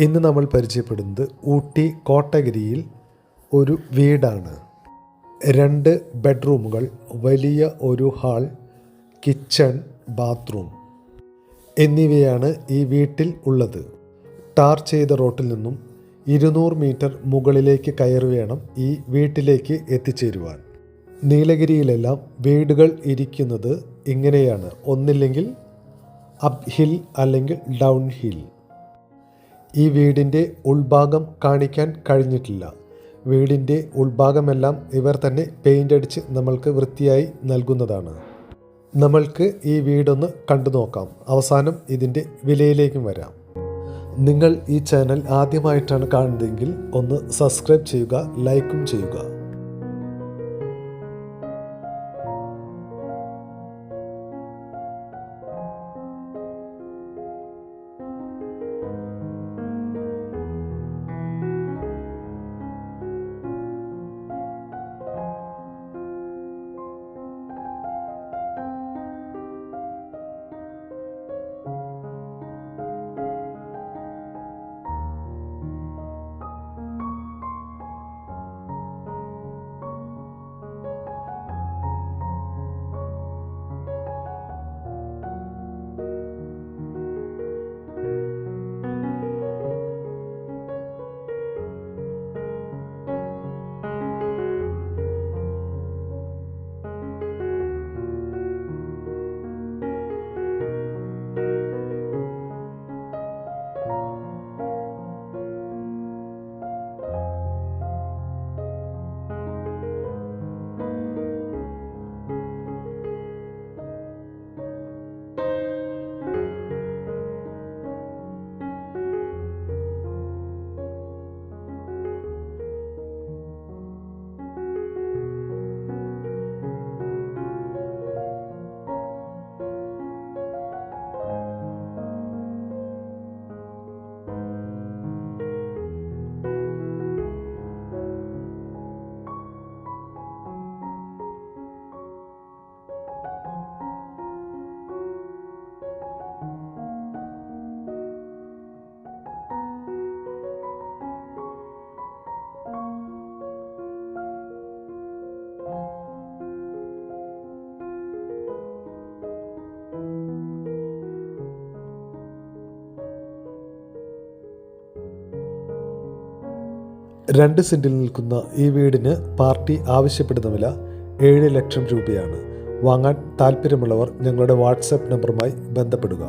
ഇന്ന് നമ്മൾ പരിചയപ്പെടുന്നത് ഊട്ടി കോട്ടഗിരിയിൽ ഒരു വീടാണ്. 2 ബെഡ്റൂമുകൾ, വലിയ ഒരു ഹാൾ, കിച്ചൺ, ബാത്റൂം എന്നിവയാണ് ഈ വീട്ടിൽ ഉള്ളത്. ടാർ ചെയ്ത റോട്ടിൽ നിന്നും 200 മീറ്റർ മുകളിലേക്ക് കയറി വേണം ഈ വീട്ടിലേക്ക് എത്തിച്ചേരുവാൻ. നീലഗിരിയിലെല്ലാം വീടുകൾ ഇരിക്കുന്നത് ഇങ്ങനെയാണ്, ഒന്നില്ലെങ്കിൽ അപ്പ് ഹിൽ അല്ലെങ്കിൽ ഡൗൺ ഹിൽ. ഈ വീടിൻ്റെ ഉൾഭാഗം കാണിക്കാൻ കഴിഞ്ഞിട്ടില്ല. വീടിൻ്റെ ഉൾഭാഗമെല്ലാം ഇവർ തന്നെ പെയിൻ്റ് അടിച്ച് നമ്മൾക്ക് വൃത്തിയായി നൽകുന്നതാണ്. നമ്മൾക്ക് ഈ വീടൊന്ന് കണ്ടു നോക്കാം. അവസാനം ഇതിൻ്റെ വിലയിലേക്കും വരാം. നിങ്ങൾ ഈ ചാനൽ ആദ്യമായിട്ടാണ് കാണുന്നതെങ്കിൽ ഒന്ന് സബ്സ്ക്രൈബ് ചെയ്യുക, ലൈക്കും ചെയ്യുക. രണ്ട് സെൻറ്റിൽ നിൽക്കുന്ന ഈ വീടിന് പാർട്ടി ആവശ്യപ്പെടുന്ന വില 7 ലക്ഷം രൂപയാണ്. വാങ്ങാൻ താല്പര്യമുള്ളവർ ഞങ്ങളുടെ വാട്സാപ്പ് നമ്പറുമായി ബന്ധപ്പെടുക.